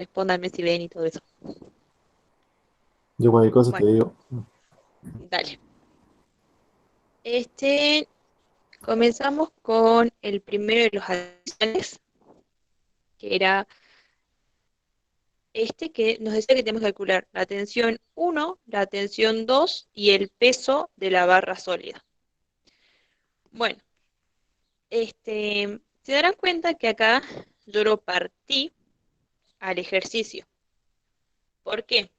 respóndanme si ven y todo eso. Yo cualquier cosa te Bueno, digo. dale. Este, comenzamos con el primero de los adicionales, que era este que nos decía que tenemos que calcular la tensión 1, la tensión 2 y el peso de la barra sólida. Bueno, se darán cuenta que acá yo lo partí al ejercicio. ¿Por qué?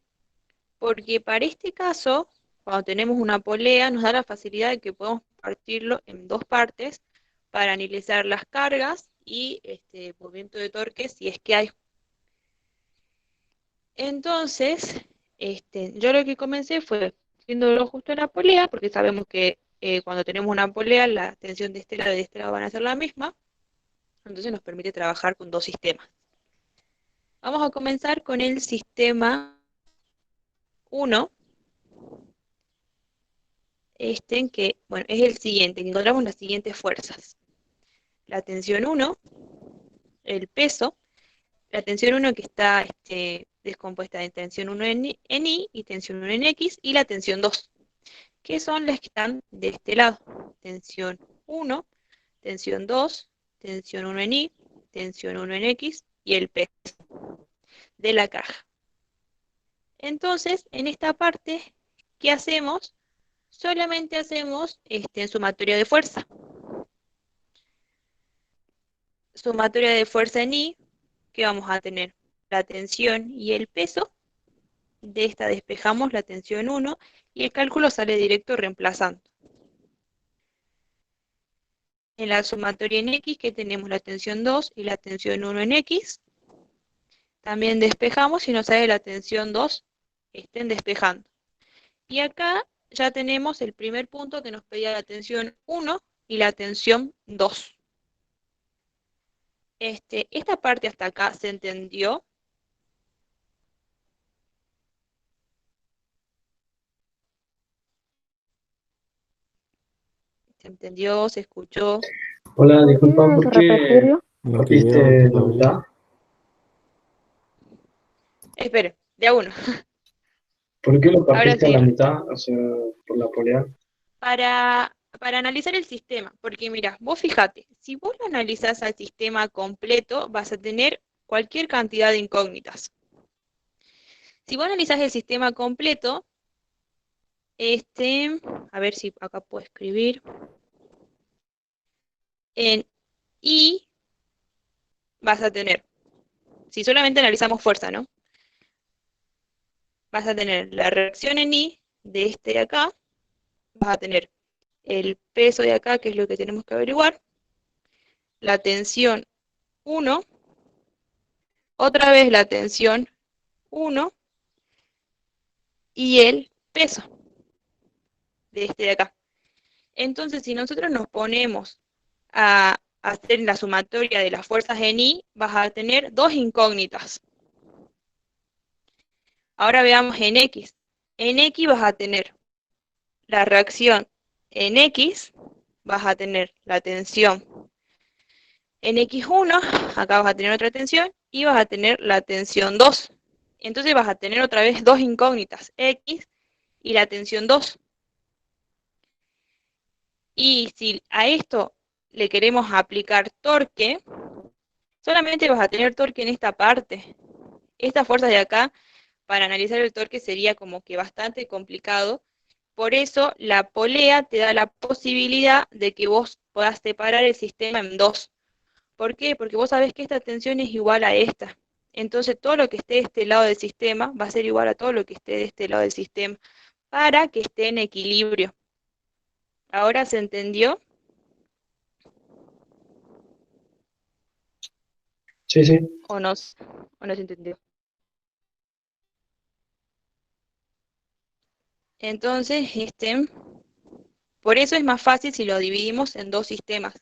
Porque para este caso, cuando tenemos una polea, nos da la facilidad de que podemos partirlo en dos partes para analizar las cargas y movimiento de torque si es que hay. Entonces, yo lo que comencé fue haciéndolo justo en la polea, porque sabemos que cuando tenemos una polea, la tensión de este lado van a ser la misma, entonces nos permite trabajar con dos sistemas. Vamos a comenzar con el sistema uno, en que, bueno, es el siguiente, que encontramos las siguientes fuerzas. La tensión uno, el peso, la tensión uno que está descompuesta en tensión uno en I y tensión uno en X, y la tensión 2 que son las que están de este lado. Tensión uno, tensión 2, tensión uno en I, tensión uno en X y el peso de la caja. Entonces, en esta parte, ¿qué hacemos? Solamente hacemos sumatoria de fuerza. Sumatoria de fuerza en I, que vamos a tener la tensión y el peso. De esta despejamos la tensión 1 y el cálculo sale directo reemplazando. En la sumatoria en X, que tenemos la tensión 2 y la tensión 1 en X, también despejamos y nos sale la tensión 2, estén despejando. Y acá ya tenemos el primer punto que nos pedía la tensión 1 y la tensión 2. Esta parte hasta acá se entendió. ¿Se entendió? ¿Se escuchó? Hola, disculpa, ¿Podrías ¿por qué repetirlo? No, que yo no partiste la entiendo mitad? bien. Espere, de a uno. ¿Por qué lo Ahora partiste a sí, la mitad? O sea, por la polea. para analizar el sistema, porque mira, vos fíjate, si vos lo analizás al sistema completo, vas a tener cualquier cantidad de incógnitas. Si vos analizás el sistema completo, a ver si acá puedo escribir, en I vas a tener, si solamente analizamos fuerza, ¿no? Vas a tener la reacción en I de este de acá, vas a tener el peso de acá, que es lo que tenemos que averiguar, la tensión 1, otra vez la tensión 1 y el peso de este de acá. Entonces, si nosotros nos ponemos a hacer la sumatoria de las fuerzas en I, vas a tener dos incógnitas. Ahora veamos en X. En X vas a tener la reacción en X, vas a tener la tensión en X1, acá vas a tener otra tensión, y vas a tener la tensión 2. Entonces vas a tener otra vez dos incógnitas, X y la tensión 2. Y si a esto le queremos aplicar torque, solamente vas a tener torque en esta parte. Estas fuerzas de acá, para analizar el torque sería como que bastante complicado. Por eso la polea te da la posibilidad de que vos puedas separar el sistema en dos. ¿Por qué? Porque vos sabés que esta tensión es igual a esta. Entonces todo lo que esté de este lado del sistema va a ser igual a todo lo que esté de este lado del sistema para que esté en equilibrio. ¿Ahora se entendió Sí, sí. o no, o no se entendió? Entonces, por eso es más fácil si lo dividimos en dos sistemas.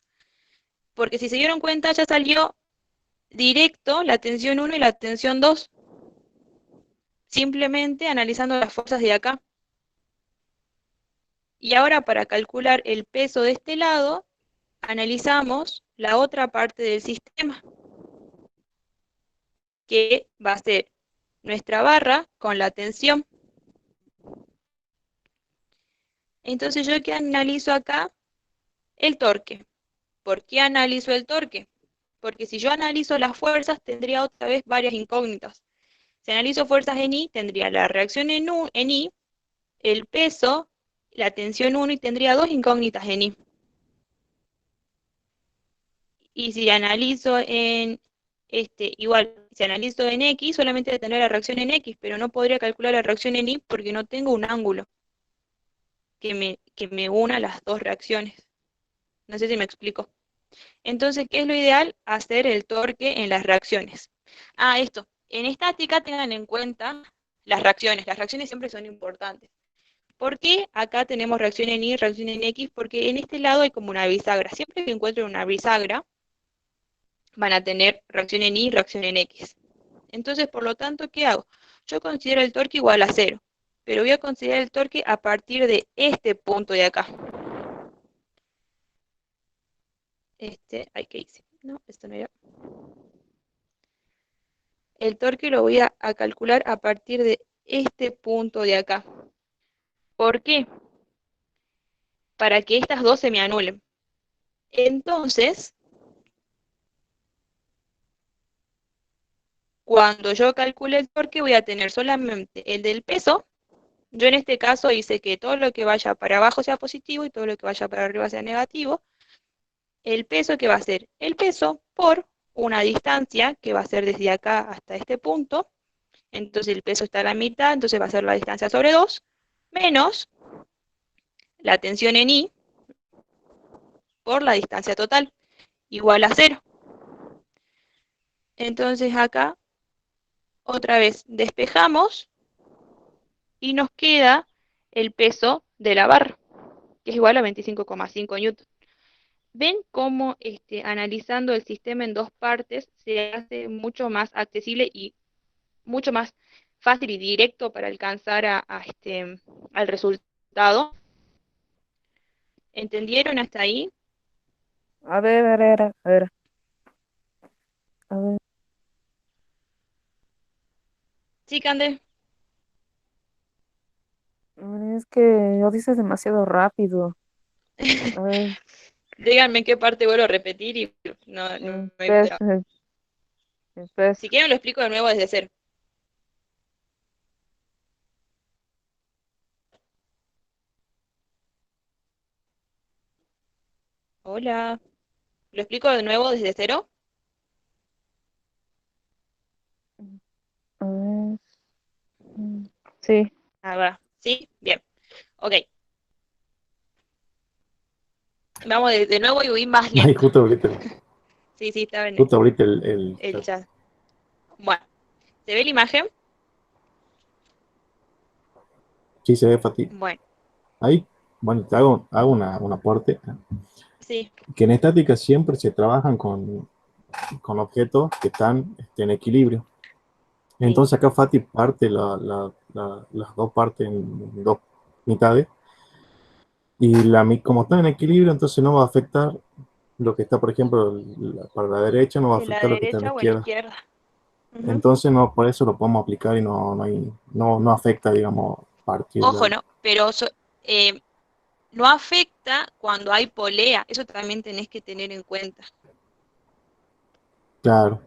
Porque si se dieron cuenta, ya salió directo la tensión 1 y la tensión 2, simplemente analizando las fuerzas de acá. Y ahora para calcular el peso de este lado, analizamos la otra parte del sistema, que va a ser nuestra barra con la tensión. Entonces yo que analizo acá el torque. ¿Por qué analizo el torque? Porque si yo analizo las fuerzas tendría otra vez varias incógnitas. Si analizo fuerzas en I, tendría la reacción en I, el peso, la tensión 1 y tendría dos incógnitas en I. Y si analizo en igual, si analizo en X, solamente voy a tener la reacción en X, pero no podría calcular la reacción en Y porque no tengo un ángulo que me una las dos reacciones. No sé si me explico. Entonces, ¿qué es lo ideal? Hacer el torque en las reacciones. Esto. En estática tengan en cuenta las reacciones. Las reacciones siempre son importantes. ¿Por qué acá tenemos reacción en Y y reacción en X? Porque en este lado hay como una bisagra. Siempre que encuentren una bisagra, van a tener reacción en Y y reacción en X. Entonces, por lo tanto, ¿qué hago? Yo considero el torque igual a 0, pero voy a considerar el torque a partir de este punto de acá. ¿Qué hice? No, esto no era. El torque lo voy a calcular a partir de este punto de acá. ¿Por qué? Para que estas dos se me anulen. Entonces, cuando yo calcule el torque, voy a tener solamente el del peso. Yo en este caso hice que todo lo que vaya para abajo sea positivo y todo lo que vaya para arriba sea negativo. El peso que va a ser el peso por una distancia que va a ser desde acá hasta este punto. Entonces el peso está a la mitad, entonces va a ser la distancia sobre 2, menos la tensión en I por la distancia total, igual a 0. Entonces acá, otra vez, despejamos y nos queda el peso de la barra, que es igual a 25,5 newton. ¿Ven cómo analizando el sistema en dos partes se hace mucho más accesible y mucho más fácil y directo para alcanzar al resultado? ¿Entendieron hasta ahí? A ver, a ver, a ver, a ver. Sí, Cande. Es que lo dices demasiado rápido. A ver, Díganme qué parte vuelvo a repetir y no me pues, importa. pues, Si quieren lo explico de nuevo desde cero. Hola. ¿Lo explico de nuevo desde cero? a ver, sí. Ahora, ¿sí? Bien. Ok. Vamos de nuevo y voy más Ay, lento. justo ahorita, Sí, estaba en justo ahorita el el chat. chat. Bueno, ¿se ve la imagen? Sí, se ve, Fati. Bueno, Ahí, bueno, te hago un aporte. sí, Que en estática siempre se trabajan con objetos que están en equilibrio. sí. Entonces acá Fati parte las dos partes en dos mitades. Y como están en equilibrio, entonces no va a afectar lo que está, por ejemplo, para la derecha, no va a De la afectar lo que está en la derecha o en la izquierda. izquierda. Ujú. Entonces, no, por eso lo podemos aplicar y no afecta, digamos, partir Ojo, ¿no? Pero no afecta cuando hay polea. Eso también tenés que tener en cuenta. claro,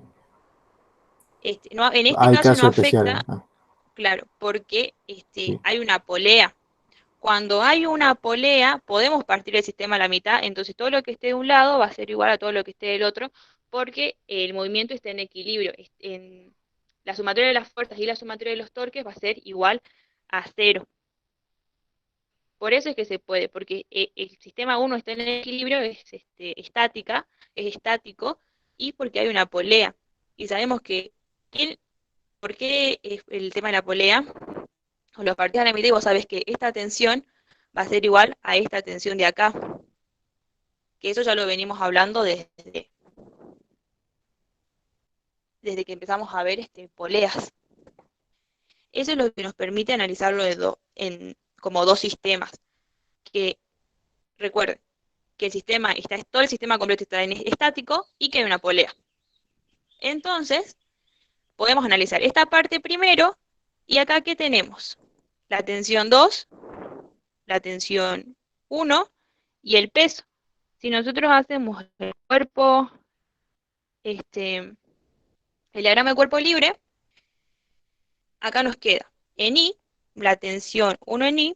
En este hay caso no casos especiales. afecta, claro, porque Sí, hay una polea. Cuando hay una polea, podemos partir el sistema a la mitad, entonces todo lo que esté de un lado va a ser igual a todo lo que esté del otro, porque el movimiento está en equilibrio. La sumatoria de las fuerzas y la sumatoria de los torques va a ser igual a 0. Por eso es que se puede, porque el sistema 1 está en equilibrio, es estático, y porque hay una polea. Y sabemos que, ¿por qué es el tema de la polea? O lo partís a la mitad y vos sabés que esta tensión va a ser igual a esta tensión de acá. Que eso ya lo venimos hablando desde que empezamos a ver poleas. Eso es lo que nos permite analizarlo como dos sistemas. Que recuerden que todo el sistema completo está en estático y que hay una polea. Entonces, podemos analizar esta parte primero, y acá ¿qué tenemos? La tensión 2, la tensión 1 y el peso. Si nosotros hacemos el cuerpo, el diagrama de cuerpo libre, acá nos queda en I, la tensión 1 en I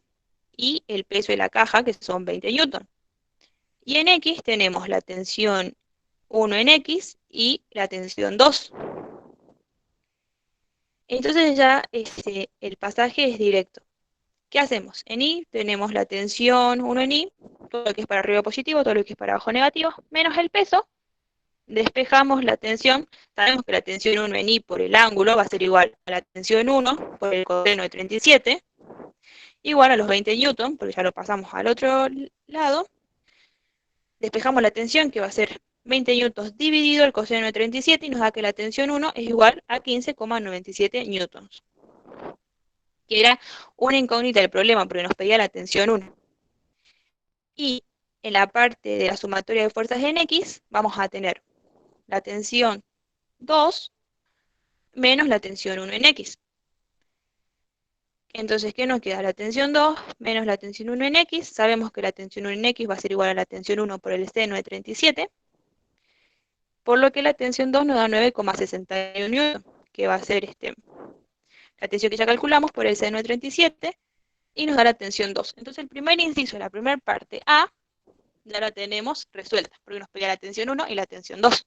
y el peso de la caja, que son 20 newton. Y en X tenemos la tensión 1 en X y la tensión 2. Entonces ya el pasaje es directo. ¿Qué hacemos? En I tenemos la tensión 1 en I, todo lo que es para arriba positivo, todo lo que es para abajo negativo, menos el peso. Despejamos la tensión. Sabemos que la tensión 1 en I por el ángulo va a ser igual a la tensión 1 por el coseno de 37, igual a los 20 newton, porque ya lo pasamos al otro lado. Despejamos la tensión, que va a ser 20 newtons dividido el coseno de 37, y nos da que la tensión 1 es igual a 15,97 newtons. Que era una incógnita del problema, porque nos pedía la tensión 1. Y en la parte de la sumatoria de fuerzas en X, vamos a tener la tensión 2 menos la tensión 1 en X. Entonces, ¿qué nos queda? La tensión 2 menos la tensión 1 en X. Sabemos que la tensión 1 en X va a ser igual a la tensión 1 por el seno de 37, por lo que la tensión 2 nos da 9,61 newton, que va a ser la tensión que ya calculamos por el seno de 37, y nos da la tensión 2. Entonces, el primer inciso, la primera parte A, ya la tenemos resuelta, porque nos pedía la tensión 1 y la tensión 2.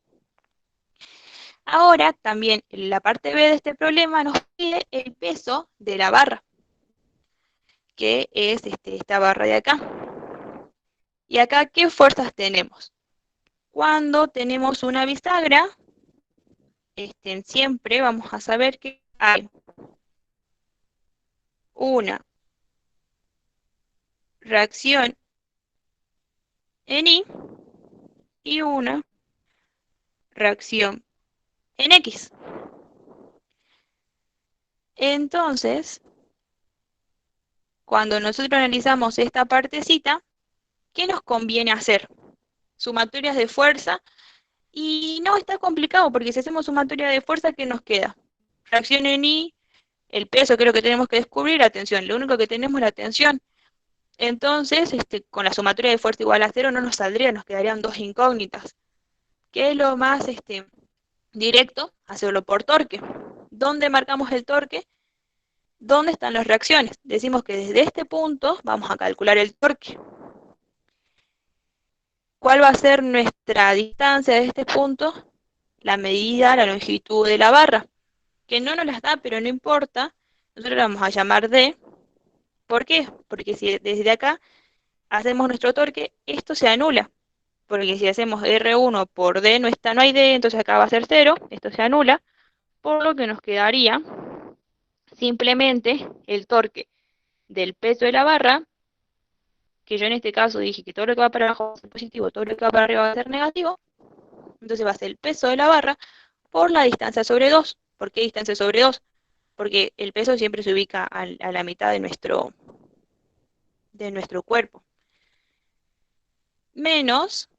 Ahora, también en la parte B de este problema nos pide el peso de la barra, que es esta barra de acá. Y acá, ¿qué fuerzas tenemos? Cuando tenemos una bisagra, siempre vamos a saber que hay una reacción en I y una reacción en X. Entonces, cuando nosotros analizamos esta partecita, ¿qué nos conviene hacer? Sumatorias de fuerza. Y no está complicado, porque si hacemos sumatoria de fuerza, ¿qué nos queda? Reacción en I, el peso, que es lo que tenemos que descubrir, la tensión. Lo único que tenemos es la tensión. Entonces, con la sumatoria de fuerza igual a 0 no nos saldría, nos quedarían dos incógnitas. ¿Qué es lo más directo? Hacerlo por torque. ¿Dónde marcamos el torque? ¿Dónde están las reacciones? Decimos que desde este punto vamos a calcular el torque. ¿Cuál va a ser nuestra distancia de este punto? La medida, la longitud de la barra, que no nos las da, pero no importa. Nosotros la vamos a llamar D. ¿Por qué? Porque si desde acá hacemos nuestro torque, esto se anula. Porque si hacemos R1 por D, no hay D, entonces acá va a ser 0, esto se anula. Por lo que nos quedaría simplemente el torque del peso de la barra, que yo en este caso dije que todo lo que va para abajo va a ser positivo, todo lo que va para arriba va a ser negativo. Entonces va a ser el peso de la barra por la distancia sobre 2. ¿Por qué distancia sobre 2? Porque el peso siempre se ubica a la mitad de nuestro cuerpo. Menos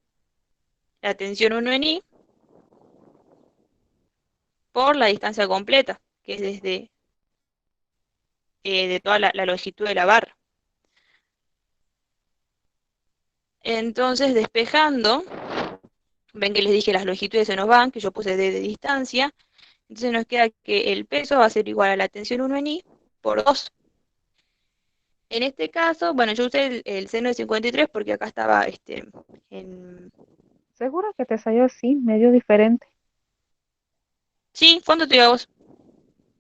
la tensión 1 en I por la distancia completa, que es desde de toda la longitud de la barra. Entonces, despejando, ven que les dije las longitudes se nos van, que yo puse D de distancia. Entonces nos queda que el peso va a ser igual a la tensión 1 en I por 2. En este caso, bueno, yo usé el seno de 53 porque acá estaba en... Seguro que te salió así, medio diferente. Sí, ¿cuánto te dio a vos?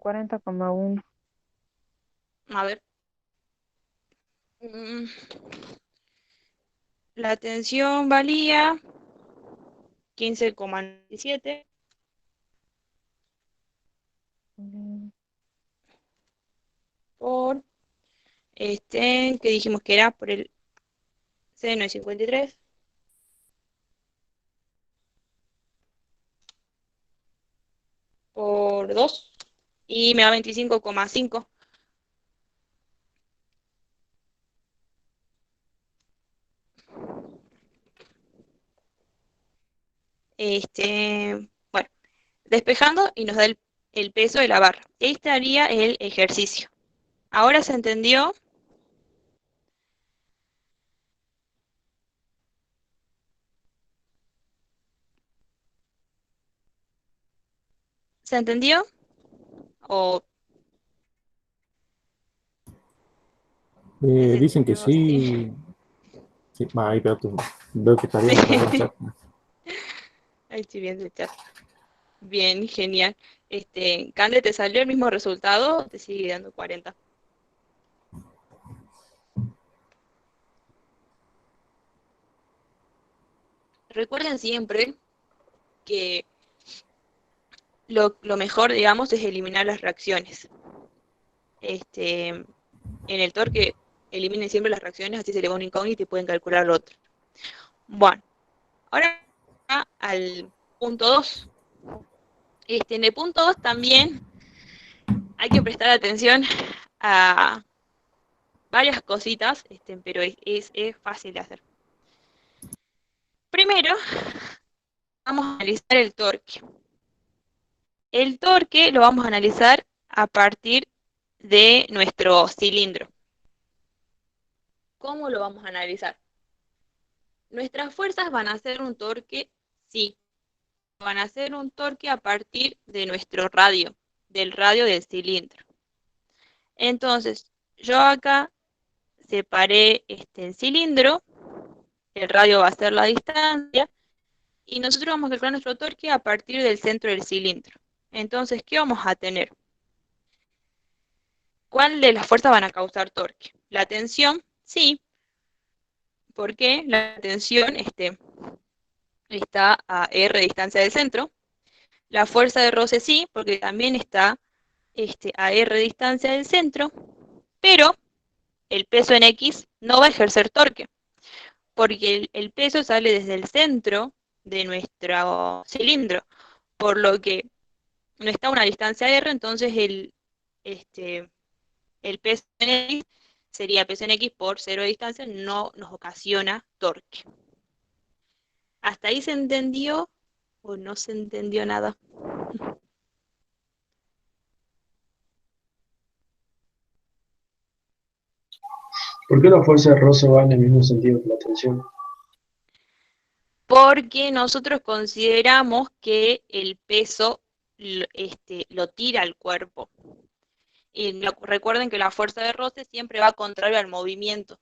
40,1. A ver. La tensión valía 15,97 por, que dijimos que era por el seno de 53 por 2 y me da 25,5. Bueno, despejando y nos da el el peso de la barra. Este haría el ejercicio. ¿Ahora se entendió? ¿Se entendió? O Dicen que necesitamos, sí. sí. Sí, ahí veo que está bien, está bien el chat. Ahí estoy viendo el chat. Bien, genial. Cande, ¿te salió el mismo resultado o te sigue dando 40? Recuerden siempre que lo mejor, digamos, es eliminar las reacciones. En el torque, eliminen siempre las reacciones, así se le va un incógnito y pueden calcular lo otro. Bueno, ahora al punto 2. En el punto 2 también hay que prestar atención a varias cositas, pero es fácil de hacer. Primero, vamos a analizar el torque. El torque lo vamos a analizar a partir de nuestro cilindro. ¿Cómo lo vamos a analizar? Nuestras fuerzas van a hacer un torque, sí, van a hacer un torque a partir de nuestro radio, del radio del cilindro. Entonces, yo acá separé el cilindro, el radio va a ser la distancia, y nosotros vamos a calcular nuestro torque a partir del centro del cilindro. Entonces, ¿qué vamos a tener? ¿Cuál de las fuerzas van a causar torque? La tensión, sí, porque la tensión está a R distancia del centro. La fuerza de roce, sí, porque también está a R distancia del centro, pero el peso en X no va a ejercer torque, porque el peso sale desde el centro de nuestro cilindro, por lo que no está a una distancia R, entonces el peso en X sería peso en X por cero de distancia, no nos ocasiona torque. ¿Hasta ahí se entendió o no se entendió nada? ¿Por qué la fuerza de roce va en el mismo sentido que la tensión? Porque nosotros consideramos que el peso lo tira al cuerpo. Y recuerden que la fuerza de roce siempre va contrario al movimiento.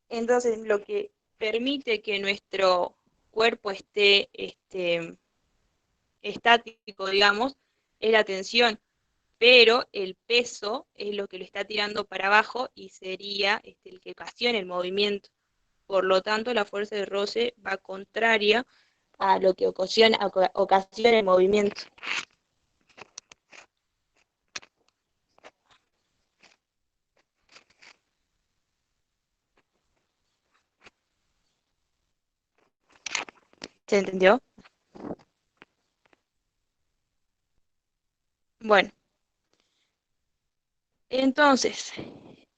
Entonces, lo que permite que nuestro cuerpo esté estático, digamos, es la tensión, pero el peso es lo que lo está tirando para abajo y sería el que ocasiona el movimiento. Por lo tanto, la fuerza de roce va contraria a lo que ocasiona el movimiento. ¿Se entendió? Bueno, entonces,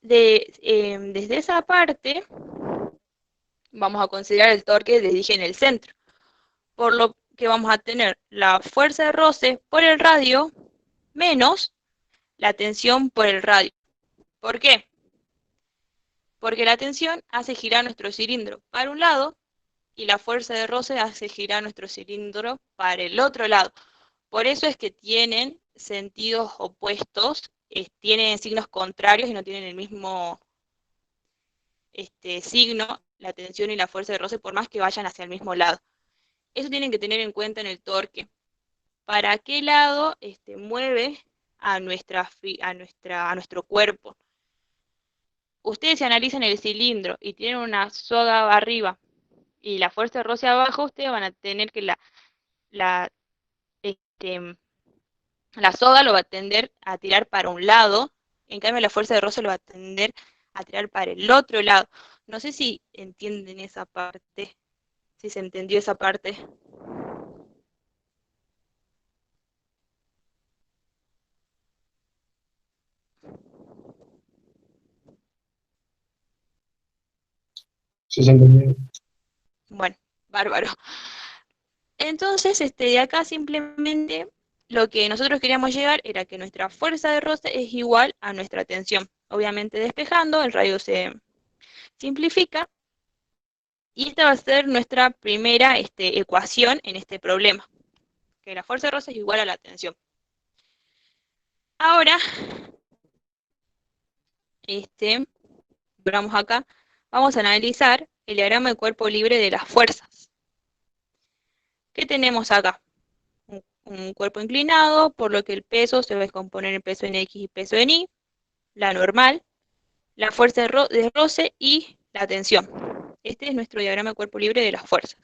desde esa parte, vamos a considerar el torque, les dije, en el centro. Por lo que vamos a tener la fuerza de roce por el radio menos la tensión por el radio. ¿Por qué? Porque la tensión hace girar nuestro cilindro para un lado y la fuerza de roce hace girar nuestro cilindro para el otro lado. Por eso es que tienen sentidos opuestos, tienen signos contrarios y no tienen el mismo signo, la tensión y la fuerza de roce, por más que vayan hacia el mismo lado. Eso tienen que tener en cuenta en el torque. ¿Para qué lado mueve a nuestro cuerpo? Ustedes si analizan el cilindro y tienen una soga arriba y la fuerza de roce abajo, ustedes van a tener que la, este, la soga lo va a tender a tirar para un lado, en cambio la fuerza de roce lo va a tender a tirar para el otro lado. No sé si entienden esa parte, si se entendió esa parte. ¿Sí se entendió? Bueno, bárbaro. Entonces, de acá simplemente lo que nosotros queríamos llegar era que nuestra fuerza de roce es igual a nuestra tensión. Obviamente despejando, el radio se simplifica. Y esta va a ser nuestra primera ecuación en este problema, que la fuerza de roce es igual a la tensión. Ahora, volvamos acá, vamos a analizar el diagrama de cuerpo libre de las fuerzas. ¿Qué tenemos acá? Un cuerpo inclinado, por lo que el peso se va a descomponer en peso en X y peso en Y, la normal, la fuerza de roce y la tensión. Este es nuestro diagrama de cuerpo libre de las fuerzas.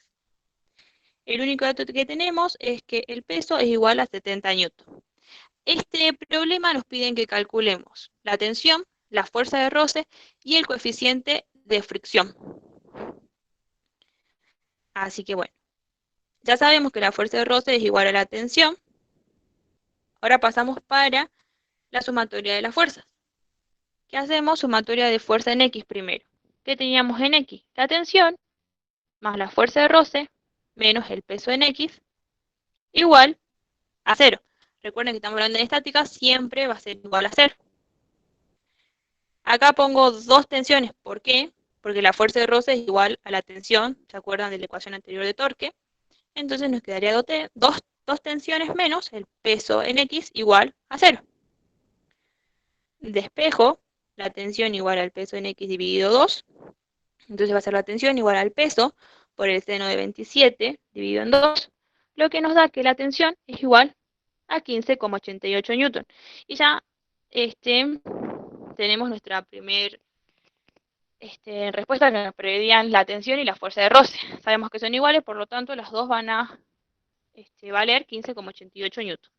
El único dato que tenemos es que el peso es igual a 70 newton. Este problema nos piden que calculemos la tensión, la fuerza de roce y el coeficiente de fricción. Así que bueno, ya sabemos que la fuerza de roce es igual a la tensión. Ahora pasamos para la sumatoria de las fuerzas. ¿Qué hacemos? Sumatoria de fuerza en X primero. ¿Qué teníamos en X? La tensión más la fuerza de roce menos el peso en X igual a 0. Recuerden que estamos hablando de estática, siempre va a ser igual a 0. Acá pongo dos tensiones. ¿Por qué? Porque la fuerza de roce es igual a la tensión. ¿Se acuerdan de la ecuación anterior de torque? Entonces nos quedaría dos tensiones menos el peso en X igual a 0. Despejo la tensión igual al peso en X dividido 2. Entonces va a ser la tensión igual al peso por el seno de 27 dividido en 2. Lo que nos da que la tensión es igual a 15,88 newton. Y ya tenemos nuestra primera respuesta, que nos preveían la tensión y la fuerza de roce. Sabemos que son iguales, por lo tanto las dos van a valer 15,88 newton.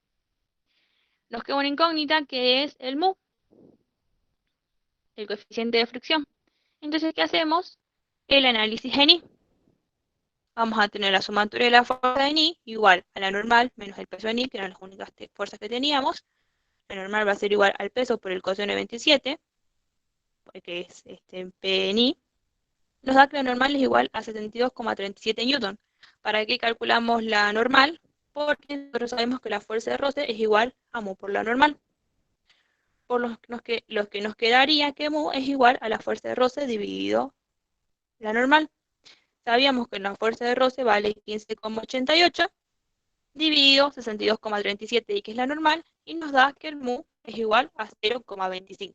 Nos queda una incógnita que es el mu, el coeficiente de fricción. Entonces, ¿qué hacemos? El análisis en I. Vamos a tener la sumatoria de la fuerza en I igual a la normal menos el peso en I, que eran las únicas fuerzas que teníamos. La normal va a ser igual al peso por el coseno de 27, que es P en I. Nos da que la normal es igual a 72,37 newton. ¿Para qué calculamos la normal? Porque nosotros sabemos que la fuerza de roce es igual a mu por la normal. Por lo que nos quedaría que mu es igual a la fuerza de roce dividido la normal. Sabíamos que la fuerza de roce vale 15,88 dividido 62,37, y que es la normal, y nos da que el mu es igual a 0,25.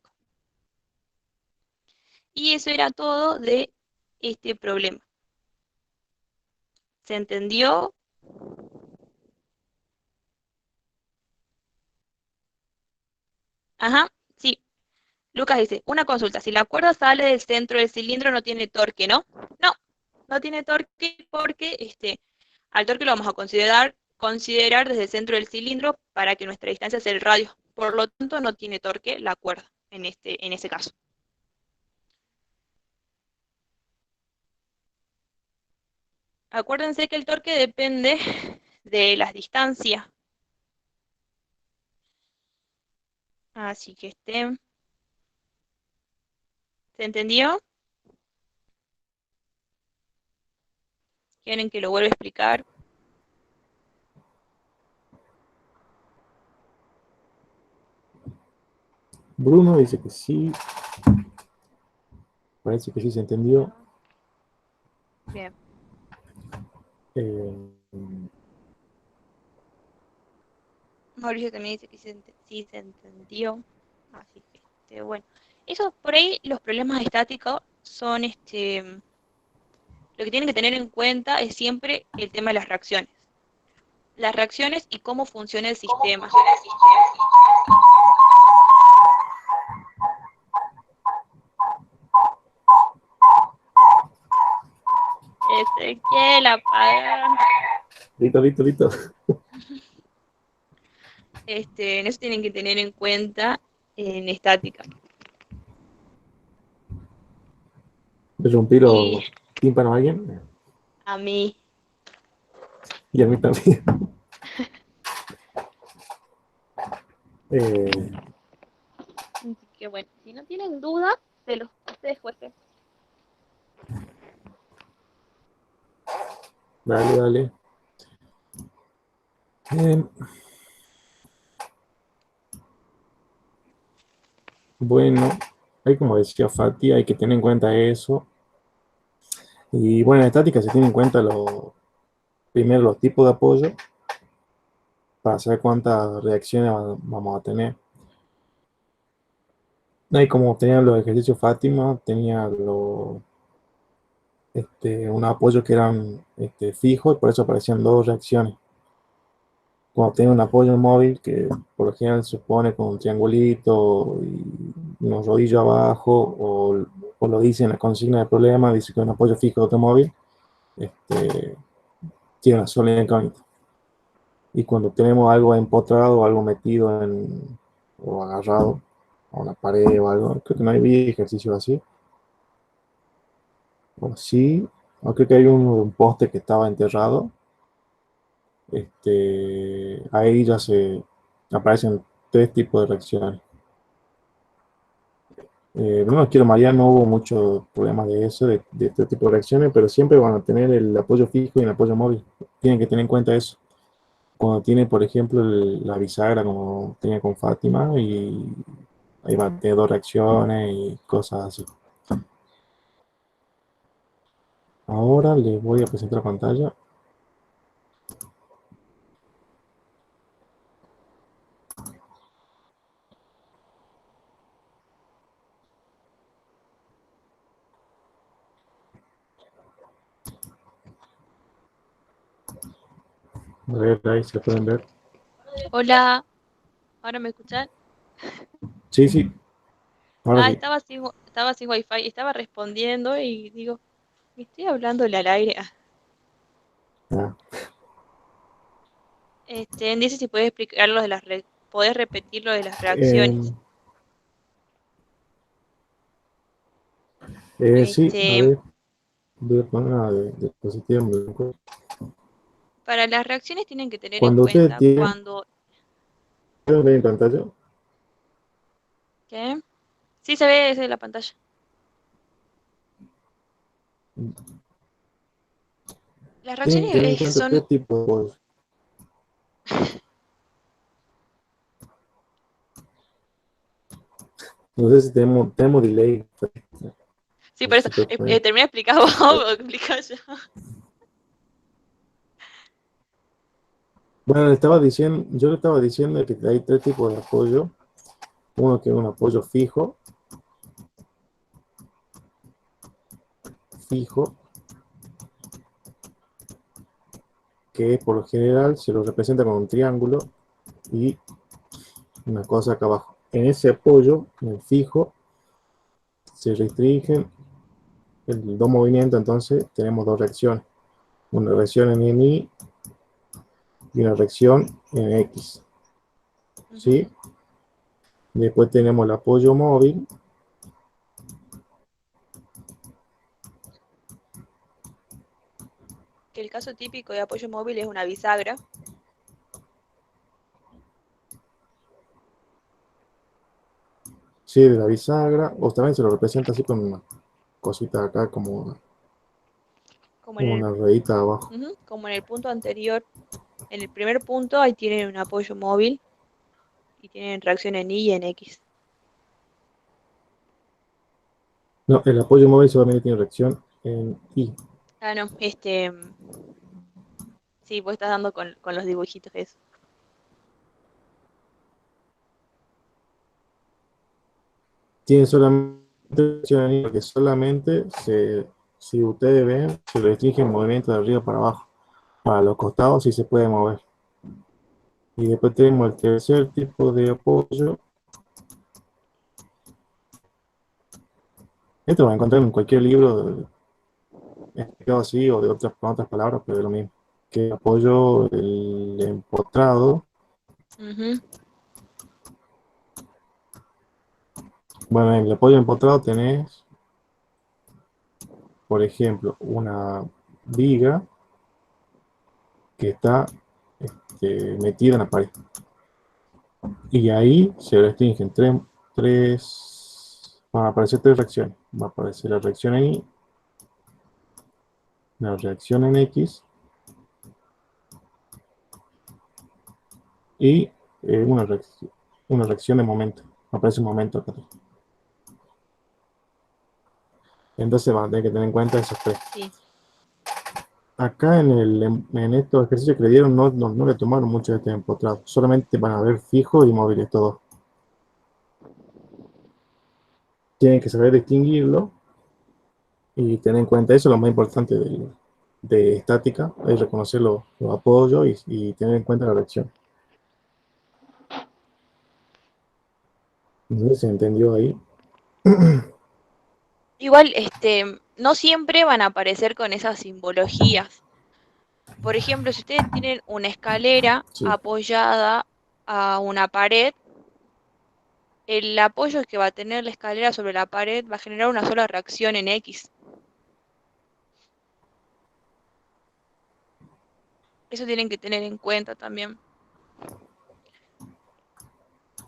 Y eso era todo de este problema. ¿Se entendió? Ajá, sí. Lucas dice, una consulta, si la cuerda sale del centro del cilindro no tiene torque, ¿no? No, no tiene torque porque al torque lo vamos a considerar desde el centro del cilindro para que nuestra distancia sea el radio. Por lo tanto, no tiene torque la cuerda en ese caso. Acuérdense que el torque depende de las distancias. Así que ¿se entendió? ¿Quieren que lo vuelva a explicar? Bruno dice que sí. Parece que sí se entendió. Bien. Mauricio también dice que sí se entendió. Así que, bueno. Eso, por ahí, los problemas estáticos son, lo que tienen que tener en cuenta es siempre el tema de las reacciones. Las reacciones y cómo funciona el sistema. Ezequiel, apaga. Listo. En eso tienen que tener en cuenta en estática. ¿Le rompí los Y tímpanos a alguien? a mí. Y a mí también. Así que bueno, si no tienen dudas, se los ustedes jueces. Dale. Eh, bueno, hay como decía Fati, hay que tener en cuenta eso. Y bueno, en estática se tiene en cuenta primero los tipos de apoyo para saber cuántas reacciones vamos a tener. Ahí como tenían los ejercicios Fátima, tenía un apoyo que eran fijos y por eso aparecían dos reacciones. Cuando tiene un apoyo móvil, que por lo general se pone con un triangulito y unos rodillos abajo, o lo dice en la consigna de problema, dice que un apoyo fijo de automóvil, este, tiene una sola incógnita. Y cuando tenemos algo empotrado, algo metido o agarrado a una pared o algo, creo que no hay ejercicios así. O sí, o creo que hay un poste que estaba enterrado. Ahí ya se aparecen tres tipos de reacciones. No nos quiero marear, no hubo muchos problemas de eso, de este tipo de reacciones, pero siempre van a tener el apoyo fijo y el apoyo móvil. Tienen que tener en cuenta eso. Cuando tiene, por ejemplo, la bisagra, como tenía con Fátima, y ahí va a tener dos reacciones y cosas así. Ahora les voy a presentar la pantalla. A ver, ahí se pueden ver. Hola, ¿ahora me escuchan? Sí, sí, ahora Ah, sí. estaba sin wifi, estaba respondiendo y digo, ¿me estoy hablándole al aire? Ah, Dice si puedes explicar lo de podés repetir lo de las reacciones. eh, sí, a Este, ver, voy a poner una diapositiva. para las reacciones tienen que tener en Cuando ustedes cuenta tienen, cuando, ¿pueden ver en pantalla? ¿qué? Sí se ve desde la pantalla. Las Tienen que reacciones tener en cuenta son, tres tipos de apoyo. No sé si tenemos delay. sí, No por sé eso, si puede poner. terminé de explicar vos o explicar yo. Bueno, yo le estaba diciendo que hay tres tipos de apoyo. Uno que es un apoyo fijo, que por lo general se lo representa con un triángulo y una cosa acá abajo. En ese apoyo, en el fijo, se restringen dos movimientos, entonces tenemos dos reacciones. Una reacción en Y y una reacción en X. Ujú. ¿Sí? Después tenemos el apoyo móvil, Que el caso típico de apoyo móvil es una bisagra. ¿sí? De la bisagra, o también se lo representa así con una cosita acá, como como en el, una ruedita abajo. como en el punto anterior. En el primer punto ahí tienen un apoyo móvil y tienen reacción en Y y en X. No, el apoyo móvil solamente tiene reacción en Y. Ah, no, sí, vos estás dando con los dibujitos eso. Tiene solamente reacción en Y, porque si ustedes ven, se restringe el movimiento de arriba para abajo. Para los costados sí se puede mover. Y después tenemos el tercer tipo de apoyo. Esto lo van a encontrar en cualquier libro explicado así o con otras palabras, pero es lo mismo. Que el apoyo, el empotrado. Ujú. Bueno, en el apoyo empotrado tenés, por ejemplo, una viga que está metida en la pared. Y ahí se restringen van a aparecer tres reacciones. Va a aparecer la reacción en Y, la reacción en X y una reacción de momento. Aparece un momento acá. Entonces van a tener que tener en cuenta esos tres. Sí. Acá en estos ejercicios que le dieron no le tomaron mucho de este empotrado. Solamente van a ver fijos y móviles todos. Tienen que saber distinguirlo y tener en cuenta eso. Lo más importante de estática es reconocer los apoyos y tener en cuenta la reacción. No sé si se entendió ahí. Igual, no siempre van a aparecer con esas simbologías. Por ejemplo, si ustedes tienen una escalera Sí. apoyada a una pared, el apoyo que va a tener la escalera sobre la pared va a generar una sola reacción en X. Eso tienen que tener en cuenta también.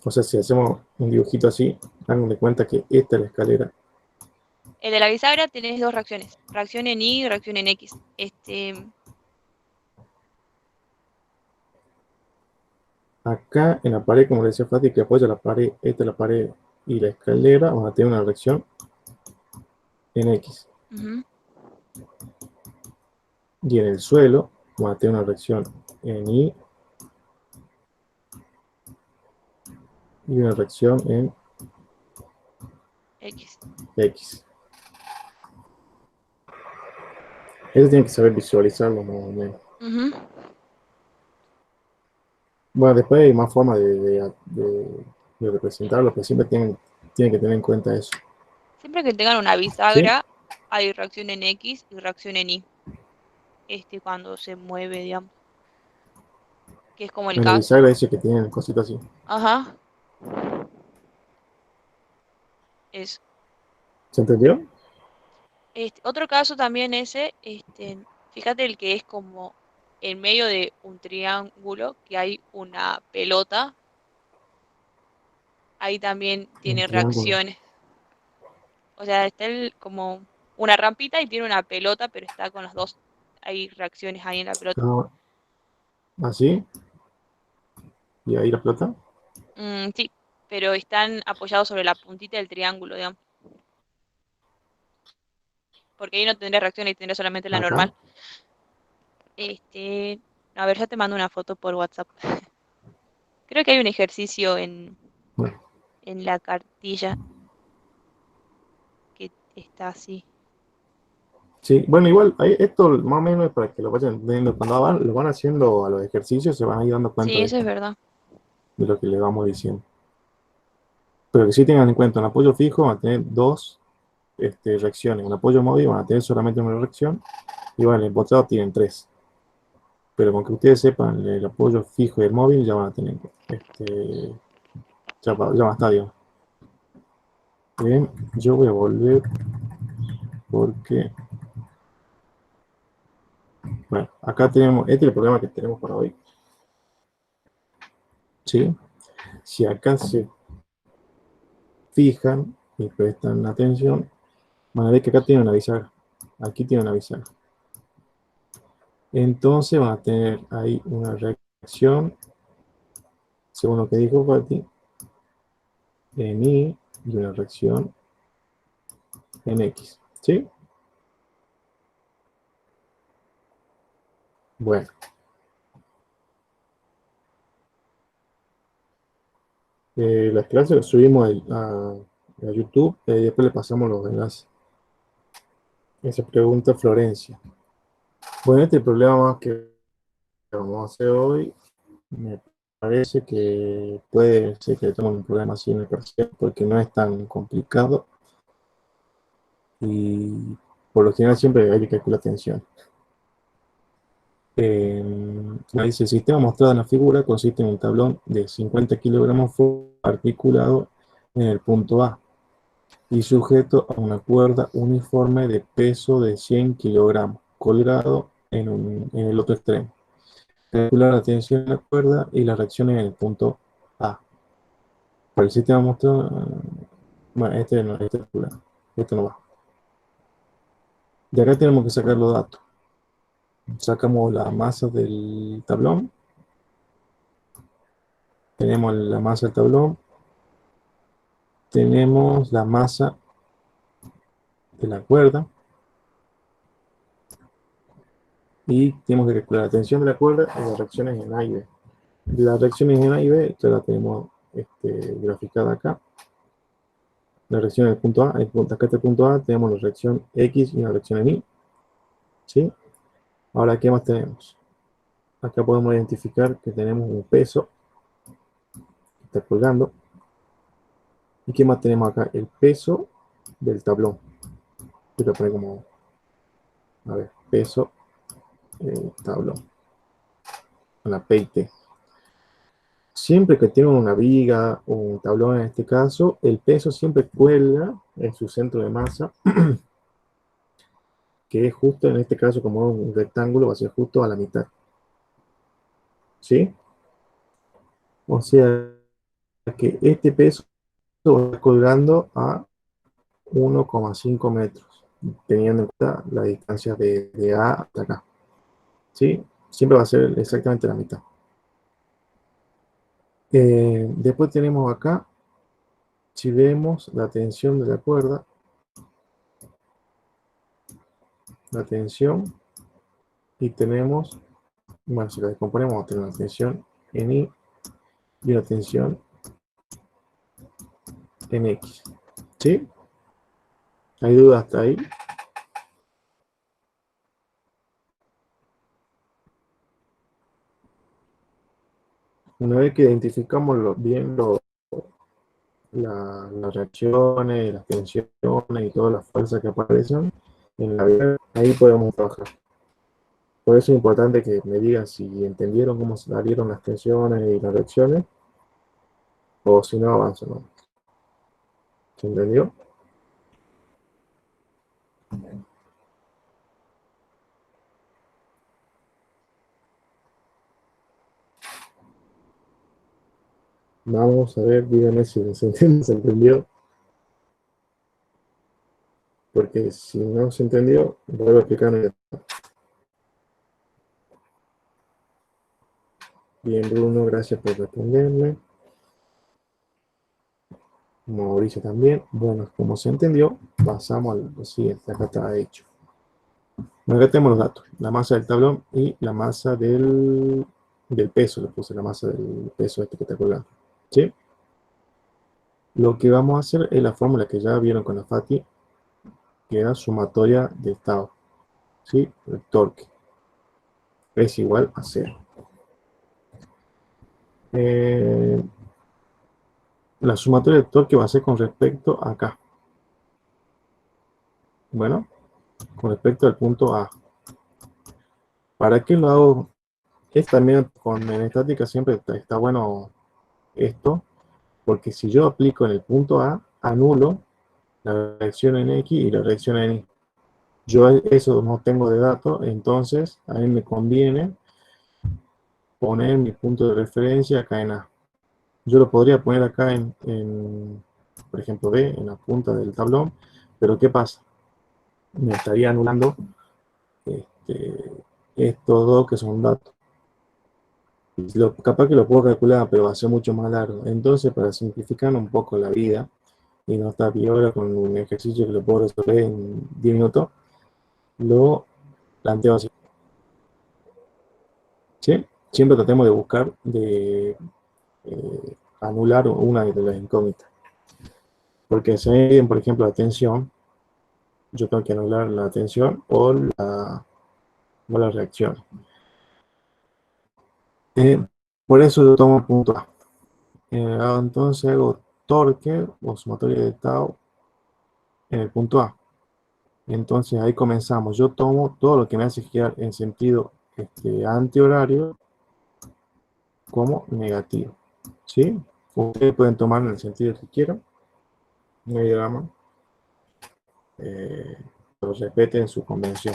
O sea, si hacemos un dibujito así, hagan de cuenta que esta es la escalera. El de la bisagra tenés dos reacciones, reacción en Y y reacción en X. Acá en la pared, como le decía Fati, que apoya la pared, esta es la pared y la escalera, van a tener una reacción en X. Ujú. Y en el suelo, van a tener una reacción en Y y una reacción en X. X. Eso tienen que saber visualizarlo más o menos. Ujú. Bueno, después hay más formas de representarlo, pero siempre tienen que tener en cuenta eso. Siempre que tengan una ¿Sí? bisagra, hay reacción en X y reacción en Y. Cuando se mueve, digamos. Que es como el En la caso. bisagra dice que tienen cositas así. Ajá. Eso. ¿Se entendió? Otro caso también ese, fíjate el que es como en medio de un triángulo, que hay una pelota, ahí también Un tiene triángulo. reacciones. O sea, está como una rampita y tiene una pelota, pero está con las dos. Hay reacciones ahí en la pelota. Ah, así. Y ahí la pelota. Sí, pero están apoyados sobre la puntita del triángulo, digamos. Porque ahí no tendría reacción y tendría solamente la Acá. normal. A ver, ya te mando una foto por WhatsApp. Creo que hay un ejercicio Bueno. en la cartilla que está así. Sí, bueno, igual, esto más o menos es para que lo vayan entendiendo. Cuando lo van haciendo a los ejercicios, se van a ir dando cuenta Sí, eso es verdad. de lo que le vamos diciendo. Pero que sí tengan en cuenta, un apoyo fijo van a tener dos reacciones. Un apoyo móvil van a tener solamente una reacción. Y bueno, el empotrado tienen tres. Pero con que ustedes sepan el apoyo fijo y el móvil, ya van a tener. Ya va a estar, digamos. Bien, yo voy a volver porque. Bueno, acá tenemos. Este es el problema que tenemos para hoy. ¿Sí? Si acá se fijan y prestan atención, van a ver que acá tiene una bisagra. Aquí tiene una bisagra. Entonces van a tener ahí una reacción, según lo que dijo Pati, en Y y una reacción en X. ¿Sí? Bueno. Las clases las subimos a YouTube y después le pasamos los enlaces. Esa pregunta Florencia. Bueno, este problema más que vamos a hacer hoy, me parece que puede ser que tengamos un problema así en el parcial porque no es tan complicado y por lo general siempre hay que calcular tensión. Dice, el sistema mostrado en la figura consiste en un tablón de 50 kilogramos articulado en el punto A y sujeto a una cuerda uniforme de peso de 100 kilogramos, colgado en el otro extremo. Calcular la tensión en la cuerda y las reacciones en el punto A. Para el sistema mostrado, bueno, este no va. De acá tenemos que sacar los datos. Sacamos la masa del tablón tenemos la masa del tablón, tenemos la masa de la cuerda, y tenemos que calcular la tensión de la cuerda y las reacciones en A y B. Las reacciones en A y B, ya la tenemos graficada acá. La reacción en el punto A, acá está el punto A, tenemos la reacción X y una reacción en Y. ¿Sí? Ahora, ¿qué más tenemos? Acá podemos identificar que tenemos un peso que está colgando. ¿Y qué más tenemos acá? El peso del tablón. Yo lo pongo como, a ver, peso tablón. Con la P y T. Siempre que tiene una viga o un tablón en este caso, el peso siempre cuelga en su centro de masa, que es justo en este caso como un rectángulo, va a ser justo a la mitad. ¿Sí? O sea que este peso va colgando a 1,5 metros, teniendo en cuenta la distancia de A hasta acá. ¿Sí? Siempre va a ser exactamente la mitad. Después tenemos acá, si vemos la tensión de la cuerda, la tensión, y tenemos, bueno, si la descomponemos, vamos a tener una tensión en I y una tensión en X. ¿Sí? ¿Hay dudas hasta ahí? Una vez que identificamos bien las reacciones, las tensiones y todas las fuerzas que aparecen en la vida, ahí podemos trabajar. Por eso es importante que me digan si entendieron cómo salieron las tensiones y las reacciones, o si no avanzan, ¿no? ¿Se entendió? Vamos a ver, díganme si se entendió, porque si no se entendió, vuelvo a explicar. Bien, Bruno, gracias por responderme. Mauricio también. Bueno, como se entendió, pasamos al siguiente. Acá está hecho. Bueno, acá tenemos los datos. La masa del tablón y la masa del peso. Le puse la masa del peso este que está colgando. ¿Sí? Lo que vamos a hacer es la fórmula que ya vieron con la Fati, que era sumatoria de estado. ¿Sí? El torque es igual a 0. La sumatoria de torque va a ser con respecto a acá. Bueno, con respecto al punto A. ¿Para qué lo hago? Es también en estática siempre está bueno esto, porque si yo aplico en el punto A, anulo la reacción en X y la reacción en Y. Yo eso no tengo de datos, entonces a mí me conviene poner mi punto de referencia acá en A. Yo lo podría poner acá por ejemplo, B, en la punta del tablón, pero ¿qué pasa? Me estaría anulando estos dos que son datos. Capaz que lo puedo calcular, pero va a ser mucho más largo. Entonces, para simplificar un poco la vida y no estar ahora con un ejercicio que lo puedo resolver en 10 minutos, lo planteo así. ¿Sí? Siempre tratemos de buscar, de anular una de las incógnitas. Porque si me piden, por ejemplo, la tensión, yo tengo que anular la tensión o la reacción. Por eso yo tomo el punto A. Entonces hago torque o sumatoria de estado en el punto A. Entonces ahí comenzamos. Yo tomo todo lo que me hace girar en sentido antihorario como negativo. ¿Sí? Ustedes pueden tomar en el sentido que quieran. No hay drama. Lo respeten su convención.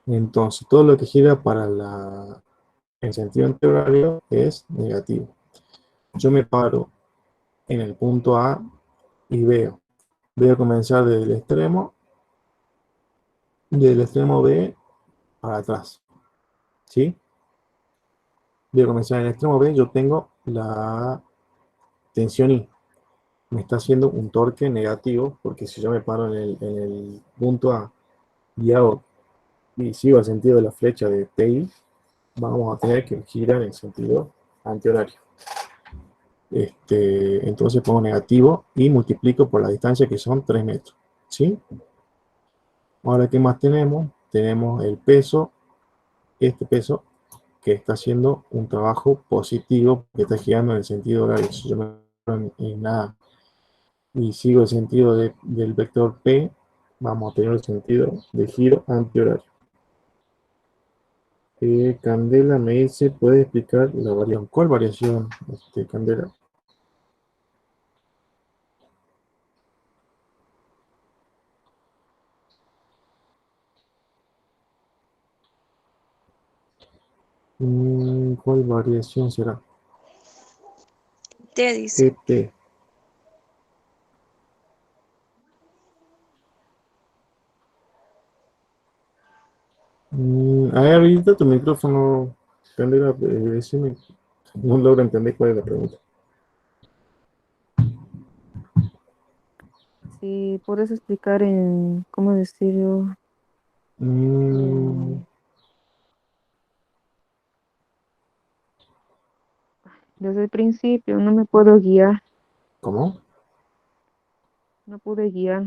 Entonces todo lo que gira en sentido antihorario es negativo. Yo me paro en el punto A y veo. Voy a comenzar desde el extremo B para atrás. ¿Sí? voy a comenzar en el extremo B, yo tengo la tensión I. Me está haciendo un torque negativo, porque si yo me paro en el punto A y hago y sigo el sentido de la flecha de TI, vamos a tener que girar en sentido antihorario. Entonces pongo negativo y multiplico por la distancia, que son 3 metros. ¿Sí? Ahora, ¿qué más tenemos? Tenemos el peso, este peso, que está haciendo un trabajo positivo, que está girando en el sentido horario. Si yo me paro en A y sigo el sentido del vector P, vamos a tener el sentido de giro antihorario. Candela me dice, ¿puede explicar la variación? ¿Cuál variación, Candela? ¿Cuál variación será? Te dice. T. A ver, habilita tu micrófono, Candela, decime. No logro entender cuál es la pregunta. Sí, ¿puedes explicar en, cómo decirlo? Mm, Desde el principio no me puedo guiar, ¿Cómo? no pude guiar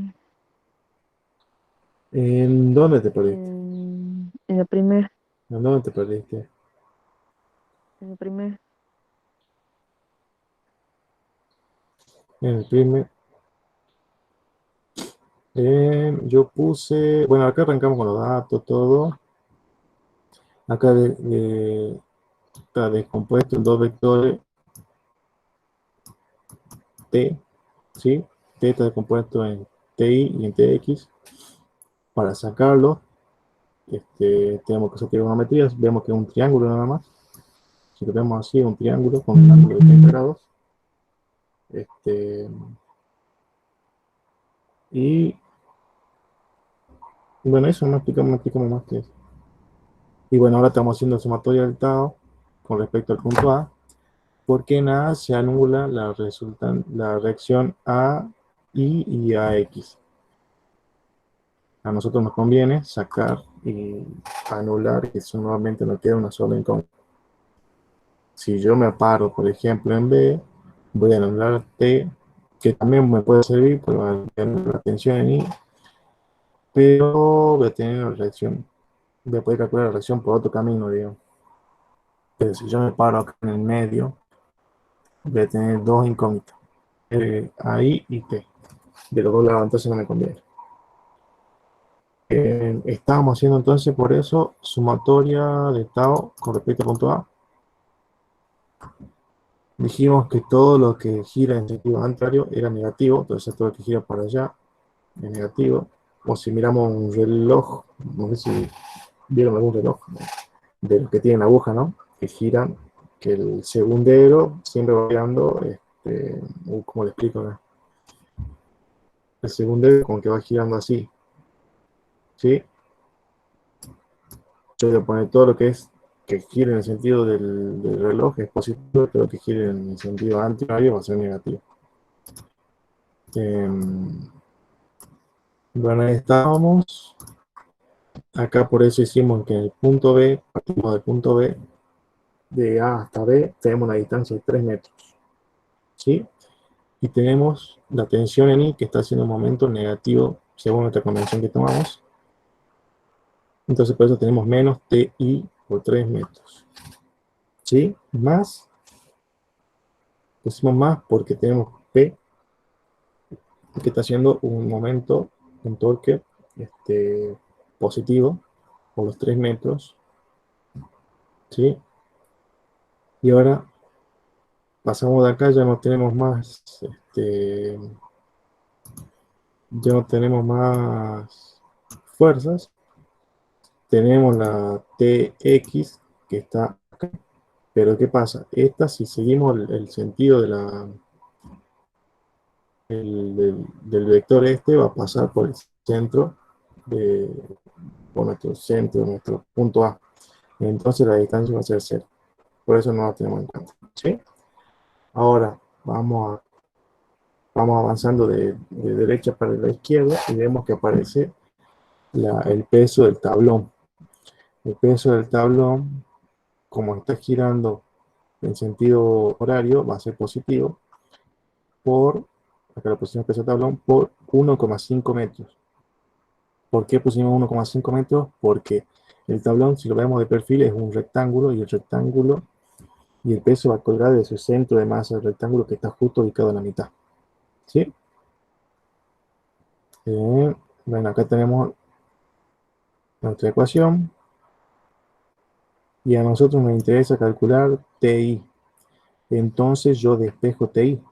¿En dónde te perdiste? en el primer, ¿En dónde te perdiste? en el primer. En el primer. Yo puse. Bueno, acá arrancamos con los datos, todo. Acá está descompuesto en dos vectores T, ¿sí? T está descompuesto en TI y en TX. Para sacarlo, tenemos que hacer trigonometrías. Vemos que es un triángulo nada más. Si lo vemos así, un triángulo con un ángulo de 30 grados. Y bueno, eso no explicamos más que eso. Y bueno, ahora estamos haciendo el sumatorio del Tao con respecto al punto A, porque en A se anula la reacción A, I y AX. A nosotros nos conviene sacar y anular, que eso nuevamente nos queda una sola incógnita. Si yo me paro, por ejemplo, en B, voy a anular T, que también me puede servir, pero voy a anular la tensión en I, pero voy a tener la reacción, voy a poder calcular la reacción por otro camino, digamos. Pero si yo me paro acá en el medio, voy a tener dos incógnitas, I y T. De los dos lados, entonces no me conviene. Estábamos haciendo entonces por eso sumatoria de Tao con respecto al punto A. Dijimos que todo lo que gira en sentido antihorario era negativo, entonces todo lo que gira para allá es negativo. O si miramos un reloj, no sé si vieron algún reloj, ¿no? De los que tienen aguja, ¿no? Que giran, que el segundero siempre va girando, ¿cómo le explico? ¿No? El segundero como que va girando así, ¿sí? Yo voy a poner todo lo que es que gire en el sentido del reloj es positivo, todo lo que gire en el sentido antihorario va a ser negativo. Bueno, ahí estábamos. Acá por eso hicimos que en el punto B, partimos del punto B, de A hasta B, tenemos una distancia de 3 metros. ¿Sí? Y tenemos la tensión en I, que está haciendo un momento negativo según nuestra convención que tomamos. Entonces por eso tenemos menos TI por 3 metros. ¿Sí? Más, pusimos más porque tenemos P, que está haciendo un momento, un torque positivo por los 3 metros. ¿Sí? Y ahora pasamos de acá, ya no tenemos más, ya no tenemos más fuerzas. Tenemos la TX que está acá. Pero ¿qué pasa? Esta, si seguimos el sentido del vector va a pasar por el centro, por nuestro centro, nuestro punto A. Entonces la distancia va a ser 0. Por eso no lo tenemos en cuenta. ¿Sí? Ahora vamos avanzando de derecha para la izquierda y vemos que aparece el peso del tablón. El peso del tablón, como está girando en sentido horario, va a ser positivo por, acá lo pusimos peso del tablón, por 1,5 metros. ¿Por qué pusimos 1,5 metros? Porque el tablón, si lo vemos de perfil, es un rectángulo y el rectángulo y el peso va a colgar de su centro de masa del rectángulo que está justo ubicado en la mitad. ¿Sí? Bueno, acá tenemos nuestra ecuación y a nosotros nos interesa calcular TI. Entonces yo despejo TI.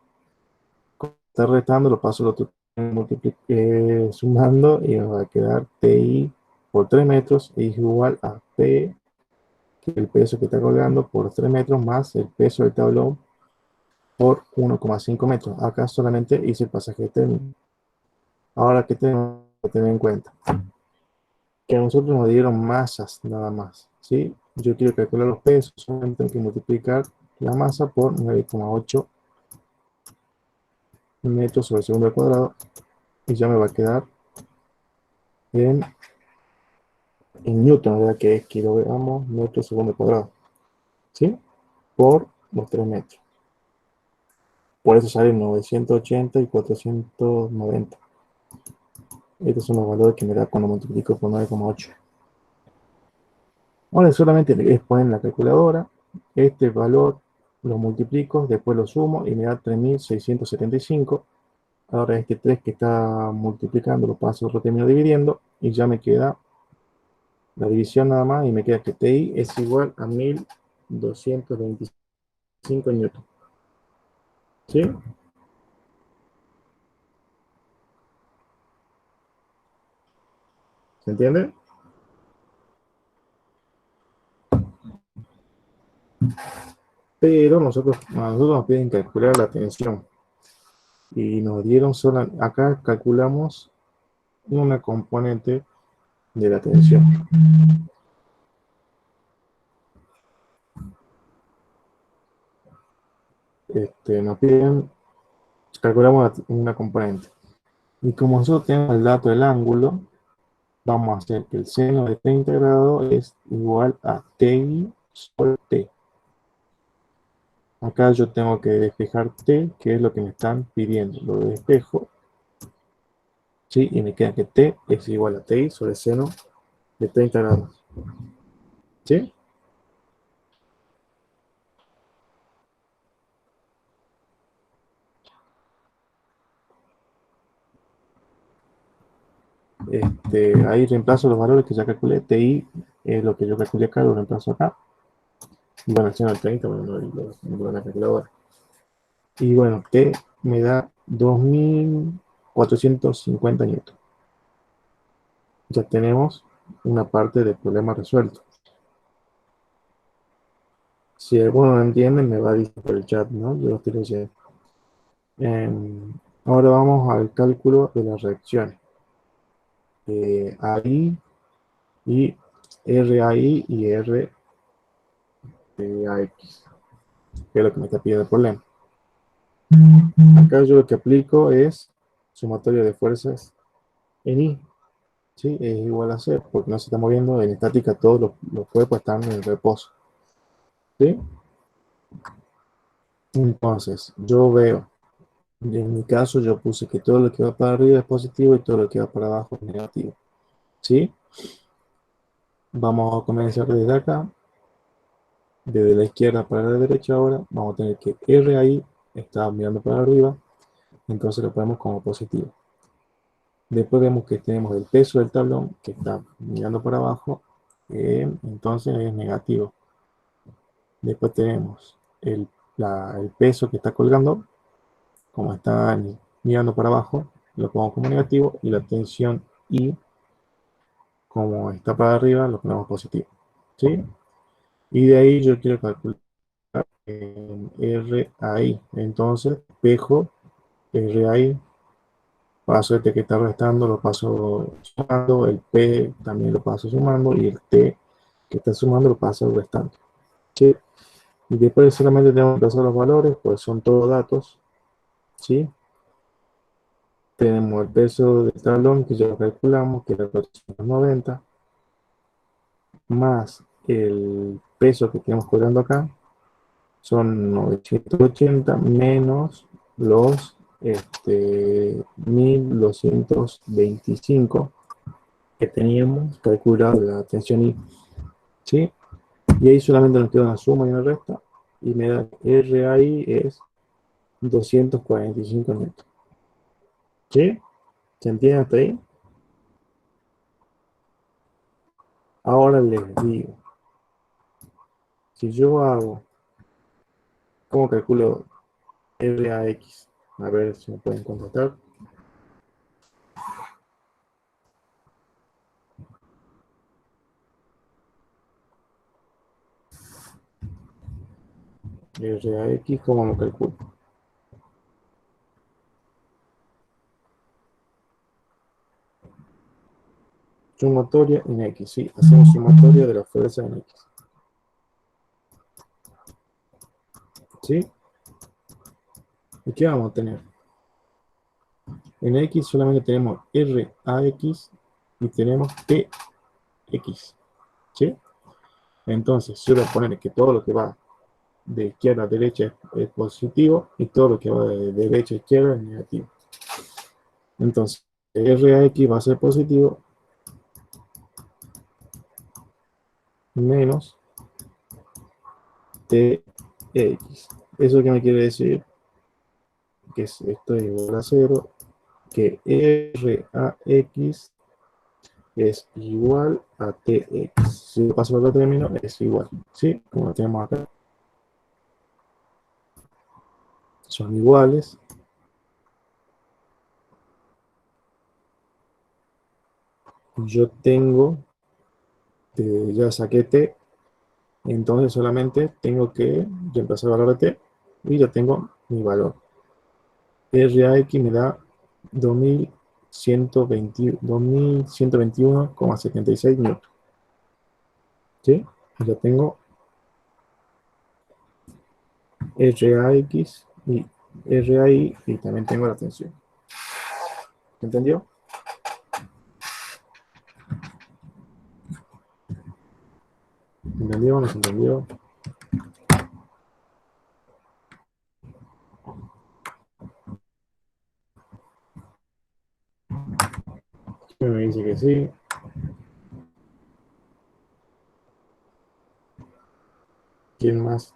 Como está restando, lo paso al otro sumando y nos va a quedar TI por 3 metros es igual a P, que es el peso que está colgando, por 3 metros más el peso del tablón por 1,5 metros. Acá solamente hice el pasaje térmico. Ahora, ¿qué tenemos que tener en cuenta? Que a nosotros nos dieron masas nada más, ¿sí? Yo quiero calcular los pesos, solamente tengo que multiplicar la masa por 9,8 metros sobre segundo al cuadrado y ya me va a quedar en newton, ¿verdad? Que es kilogramos metros segundo al cuadrado, ¿sí? Por los 3 metros. Por eso salen 980 y 490. Estos son los valores que me da cuando multiplico por 9,8. Ahora solamente es poner en la calculadora este valor, lo multiplico, después lo sumo y me da 3675. Ahora este 3 que está multiplicando lo paso, lo termino dividiendo y ya me queda la división nada más y me queda que TI es igual a 1225 newton. ¿Sí? ¿Se entiende? Pero a nosotros nos piden calcular la tensión. Y nos dieron solo, acá calculamos una componente de la tensión. Nos piden, calculamos una componente. Y como nosotros tenemos el dato del ángulo, vamos a hacer que el seno de 30 grados es igual a TI sobre T. Acá yo tengo que despejar T, que es lo que me están pidiendo. Lo despejo. ¿Sí? Y me queda que T es igual a TI sobre seno de 30 grados. ¿Sí? Ahí reemplazo los valores que ya calculé. TI es lo que yo calculé acá, lo reemplazo acá. Y bueno, el seno de 30, bueno, no lo calculo ahora. Y bueno, T me da 2450 newton. Ya tenemos una parte del problema resuelto. Si alguno no entiende, me va a decir por el chat, ¿no? Yo lo estoy leyendo. Ahora vamos al cálculo de las reacciones. AI y RAI y RAX, que es lo que me está pidiendo el problema. Acá yo lo que aplico es sumatoria de fuerzas en I. ¿Sí? Es igual a C, porque no se está moviendo. En estática todos los cuerpos están en reposo. ¿Sí? Entonces, yo veo, en mi caso yo puse que todo lo que va para arriba es positivo y todo lo que va para abajo es negativo. ¿Sí? Vamos a comenzar desde acá, desde la izquierda para la derecha ahora. Vamos a tener que R ahí está mirando para arriba, entonces lo ponemos como positivo. Después vemos que tenemos el peso del tablón que está mirando para abajo, entonces es negativo. Después tenemos el peso que está colgando, como está mirando para abajo, lo pongo como negativo, y la tensión I, como está para arriba, lo ponemos positivo. ¿Sí? Y de ahí yo quiero calcular RAI. Entonces, espejo RAI, paso este que está restando, lo paso sumando, el P también lo paso sumando, y el T que está sumando lo paso restando. ¿Sí? Y después solamente tenemos que pasar los valores, pues son todos datos, ¿sí? Tenemos el peso del talón, que ya lo calculamos, que era 490, más el peso que tenemos colgando acá, son 980 menos los 1225 que teníamos calculado la tensión I, ¿sí? Y ahí solamente nos queda una suma y una resta, y me da RAI es 245 metros. ¿Sí? ¿Se entiende hasta ahí? Ahora les digo, si yo hago, ¿cómo calculo RAX? A ver si me pueden contestar. RAX, ¿cómo lo calculo? Sumatoria en X, sí, hacemos sumatoria de la fuerza en X. ¿Sí? ¿Y qué vamos a tener? En X solamente tenemos RAX y tenemos TX. ¿Sí? Entonces, yo voy a poner que todo lo que va de izquierda a derecha es positivo y todo lo que va de derecha a izquierda es negativo. Entonces, RAX va a ser positivo menos TX. ¿Eso qué me quiere decir? Que esto es igual a 0, que RAX es igual a TX. Si lo paso al otro término, es igual. ¿Sí? Como lo tenemos acá. Son iguales. Yo tengo, ya saqué T, entonces solamente tengo que reemplazar el valor de T y ya tengo mi valor. RAX me da 2121,76 newton. ¿Sí? Ya tengo RAX y RAI y también tengo la tensión. ¿Entendió? ¿Entendió? ¿No se entendió? Me dice que sí. ¿Quién más?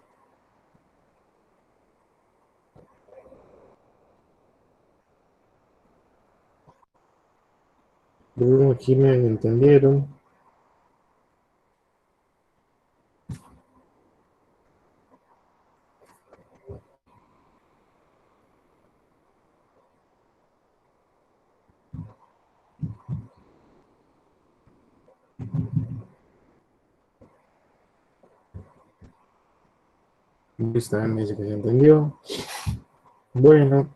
Bruno, aquí me entendieron. Luis también me dice que se entendió. Bueno,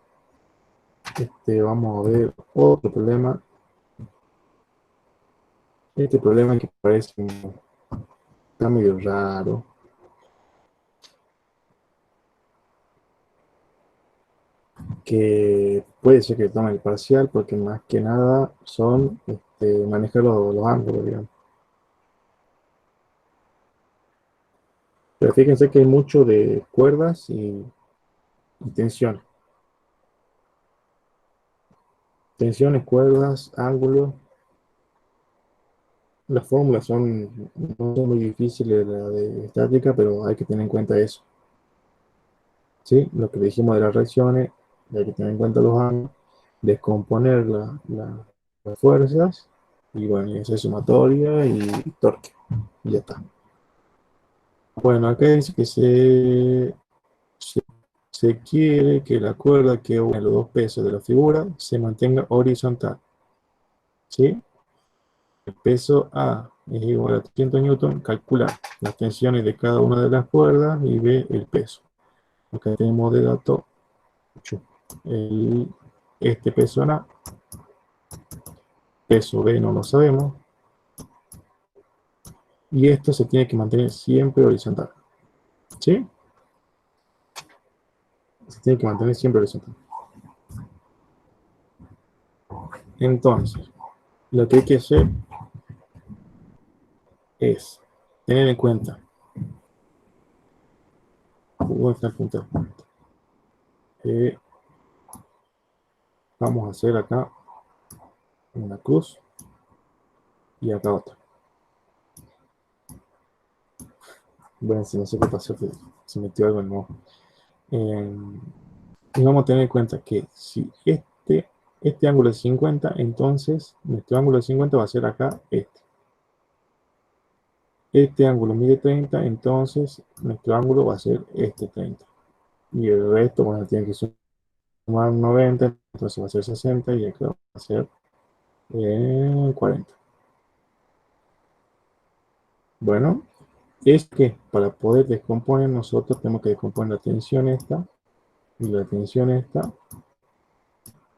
vamos a ver otro problema. Este problema que parece está medio raro. Que puede ser que tome el parcial porque más que nada son manejar los ángulos, digamos. Pero fíjense que hay mucho de cuerdas y tensiones. Tensiones, cuerdas, ángulos. Las fórmulas no son muy difíciles la de estática, pero hay que tener en cuenta eso. ¿Sí? Lo que dijimos de las reacciones, hay que tener en cuenta los ángulos, descomponer las fuerzas, y bueno, y hacer sumatoria y torque. Y ya está. Bueno, acá dice que se quiere que la cuerda que une los dos pesos de la figura se mantenga horizontal. ¿Sí? El peso A es igual a 300 newton. Calcula las tensiones de cada una de las cuerdas y ve el peso. Acá tenemos de dato este peso en A. Peso B no lo sabemos. Y esto se tiene que mantener siempre horizontal. ¿Sí? Se tiene que mantener siempre horizontal. Entonces, lo que hay que hacer es tener en cuenta que vamos a hacer acá una cruz y acá otra. Bueno, si no sé qué pasó, que se metió algo nuevo. Y vamos a tener en cuenta que si este ángulo es 50, entonces nuestro ángulo de 50 va a ser acá este. Este ángulo mide 30, entonces nuestro ángulo va a ser este 30. Y el resto, bueno, tiene que sumar 90, entonces va a ser 60 y acá va a ser 40. Bueno, es que para poder descomponer nosotros tenemos que descomponer la tensión esta y la tensión esta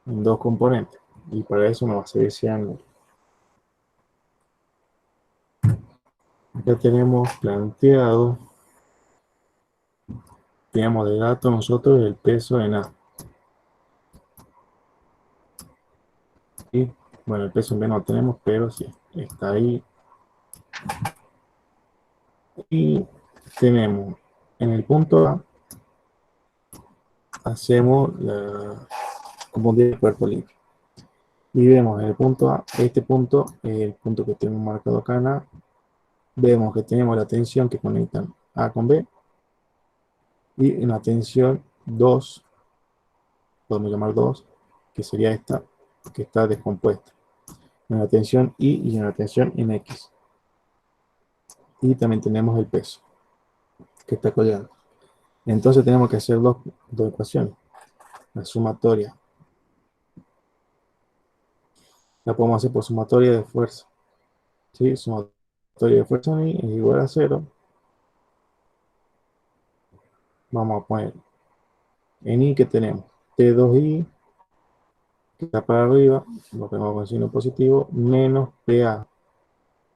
en dos componentes. Y para eso nos va a ser ese ángulo. Ya tenemos planteado, tenemos de dato nosotros el peso en A. Y bueno, el peso en B no lo tenemos, pero sí, está ahí. Y tenemos en el punto A, hacemos como de cuerpo libre. Y vemos en el punto A, este punto, el punto que tenemos marcado acá en A, vemos que tenemos la tensión que conectan A con B. Y en la tensión 2, podemos llamar 2, que sería esta, que está descompuesta. En la tensión Y y en la tensión en X. Y también tenemos el peso, que está colgado. Entonces tenemos que hacer dos ecuaciones. La sumatoria. La podemos hacer por sumatoria de fuerza. ¿Sí? Sumatoria de fuerza en I es igual a 0. Vamos a poner en I que tenemos T2I, que está para arriba, lo ponemos con signo positivo, menos PA,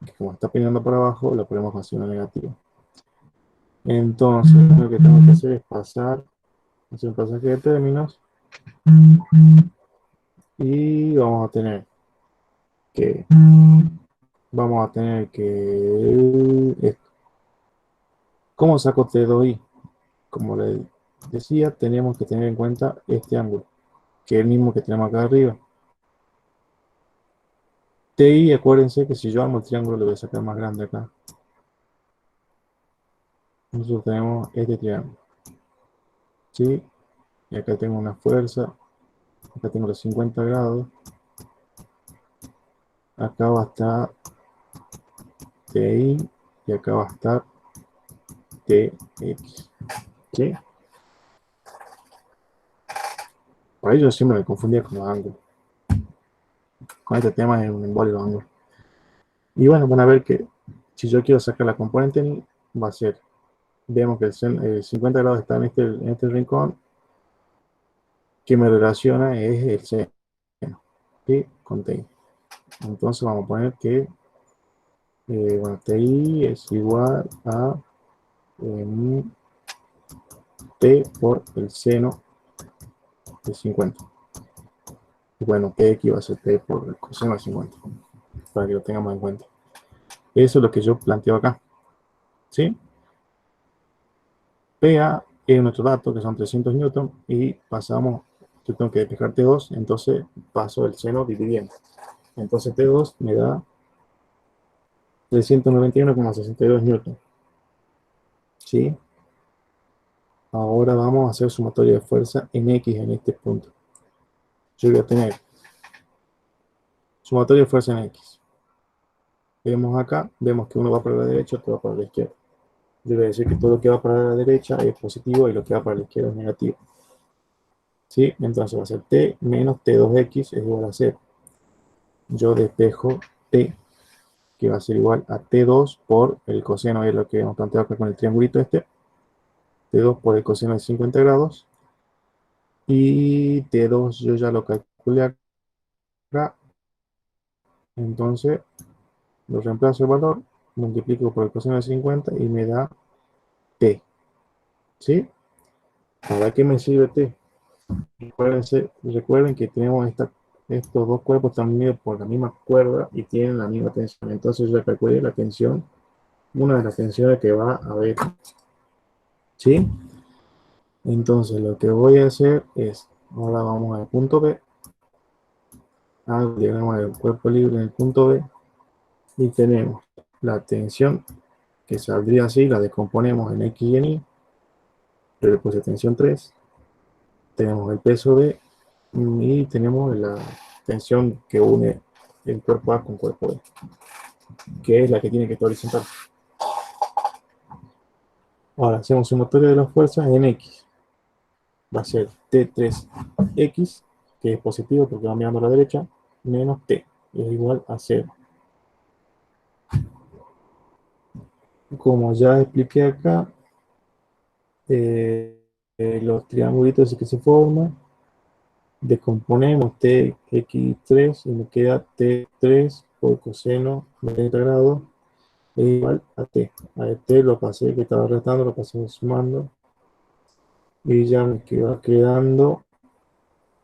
que como está peinando para abajo, lo ponemos con signo negativo. Entonces, lo que tengo que hacer es hacer un pasaje de términos y vamos a tener que esto. ¿Cómo saco T2I? Como le decía, tenemos que tener en cuenta este ángulo, que es el mismo que tenemos acá arriba. TI, acuérdense que si yo armo el triángulo lo voy a sacar más grande acá. Nosotros tenemos este triángulo. ¿Sí? Y acá tengo una fuerza. Acá tengo los 50 grados. Acá va a estar TI y acá va a estar TX. ¿Sí? Por ahí yo siempre me confundía con los ángulos. Con este tema es un embolio los ángulos. Y bueno, van a ver que si yo quiero sacar la componente NI, va a ser, vemos que el 50 grados está en este rincón, que me relaciona es el seno, ¿sí? Con TI. Entonces vamos a poner que bueno, TI es igual a T por el seno de 50. Y bueno, TX va a ser T por el coseno de 50, para que lo tengamos en cuenta. Eso es lo que yo planteo acá, ¿sí? PA es nuestro dato, que son 300 newton, y pasamos, yo tengo que despejar T2, entonces paso el seno dividiendo. Entonces T2 me da 391,62 newton. ¿Sí? Ahora vamos a hacer sumatoria de fuerza en X en este punto. Yo voy a tener sumatoria de fuerza en X. Vemos acá, vemos que uno va para la derecha, otro va para la izquierda. Yo voy a decir que todo lo que va para la derecha es positivo y lo que va para la izquierda es negativo. ¿Sí? Entonces va a ser T menos T2X es igual a 0. Yo despejo T, que va a ser igual a T2 por el coseno, es lo que hemos planteado acá con el triangulito este. T2 por el coseno de 50 grados. Y T2 yo ya lo calculé acá. Entonces lo reemplazo el valor, multiplico por el coseno de 50 y me da T. ¿Sí? ¿Para qué me sirve T? Recuerden que tenemos estos dos cuerpos están unidos por la misma cuerda y tienen la misma tensión. Entonces yo calculé la tensión, una de las tensiones que va a haber. ¿Sí? Entonces lo que voy a hacer es, ahora vamos al punto B, llegamos al cuerpo libre en el punto B y tenemos la tensión que saldría así, la descomponemos en X y en Y, pero después de tensión 3, tenemos el peso B y tenemos la tensión que une el cuerpo A con cuerpo B, que es la que tiene que estar horizontal. Ahora hacemos sumatoria de las fuerzas en X. Va a ser T3X, que es positivo porque va mirando a la derecha, menos T, es igual a 0. Como ya expliqué acá, los triangulitos que se forman, descomponemos Tx3 y me queda T3 por coseno de 30 grados es igual a T. A T lo pasé, que estaba restando, lo pasé sumando y ya me queda quedando,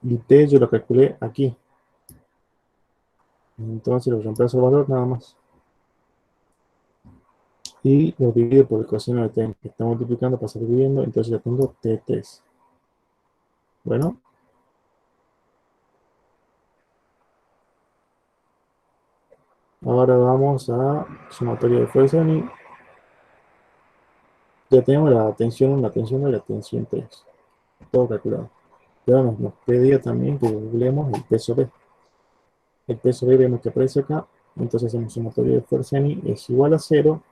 y T yo lo calculé aquí. Entonces lo reemplazo el valor nada más. Y lo divido por el coseno de T, que está multiplicando, pasa dividiendo, entonces ya tengo T3. Bueno, ahora vamos a sumatoria de fuerza y ya tenemos la tensión 1, la tensión 2 y la tensión 3. Todo calculado. Y ahora nos pedía también que calculemos el peso B. El peso B vemos que aparece acá, entonces hacemos sumatoria de fuerza en I es igual a 0.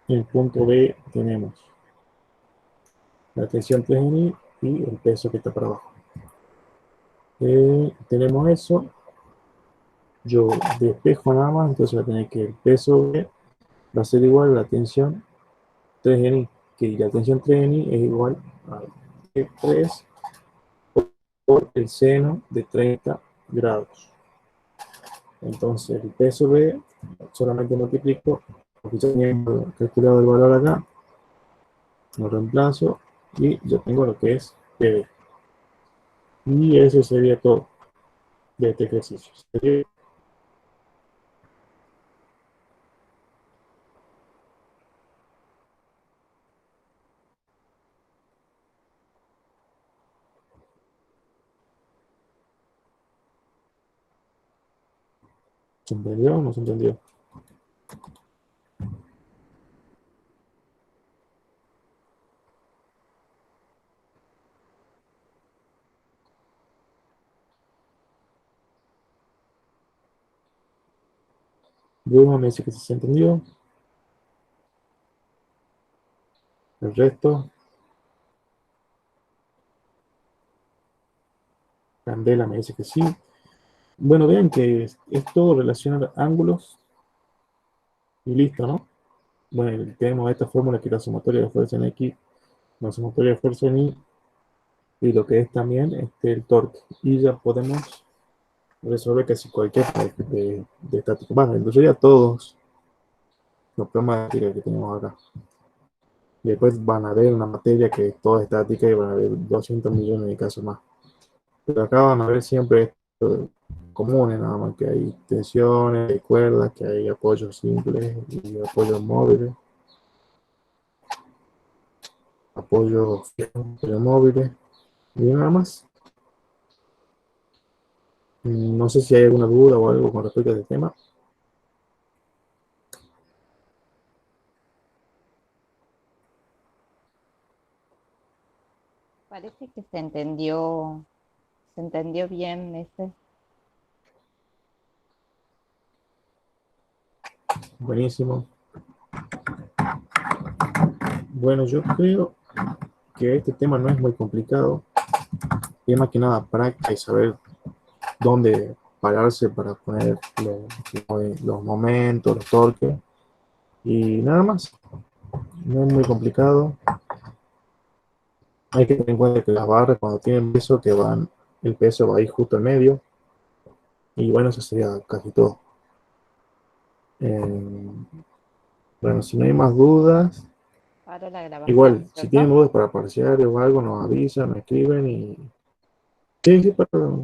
En el punto B tenemos la tensión 3 en I y el peso que está para abajo. Tenemos eso. Yo despejo nada más, entonces voy a tener que el peso B va a ser igual a la tensión 3 en I, que la tensión 3 en I es igual a T3 por el seno de 30 grados. Entonces el peso B solamente multiplico, porque ya tenía calculado el valor acá, lo reemplazo y yo tengo lo que es PB. Y eso sería todo de este ejercicio. ¿Se entendió o no se entendió? Bruno me dice que se entendió. El resto, Candela me dice que sí. Bueno, vean que es todo relacionar ángulos y listo, ¿no? Bueno, tenemos esta fórmula que es la sumatoria de fuerza en X, la sumatoria de fuerza en Y, y lo que es también el torque. Y ya podemos resolver casi cualquier de estática. Bueno, incluso ya todos los problemas de estática que tenemos acá. Y después van a ver una materia que es toda estática y van a ver 200 millones de casos más. Pero acá van a ver siempre esto comunes, nada más que hay tensiones, hay cuerdas, que hay apoyos simples y apoyos móviles, apoyos móviles y nada más. No sé si hay alguna duda o algo con respecto a este tema. Parece que se entendió bien ese. Buenísimo. Bueno, yo creo que este tema no es muy complicado. Es más que nada práctica y saber dónde pararse para poner los momentos, los torques y nada más. No es muy complicado. Hay que tener en cuenta que las barras cuando tienen peso el peso va a ir justo al medio. Y bueno, eso sería casi todo. Bueno, si no hay más dudas, Paro la grabación, Igual, si ¿cierto? tienen dudas para parciales o algo, nos avisan, nos escriben y... Sí, sí, pero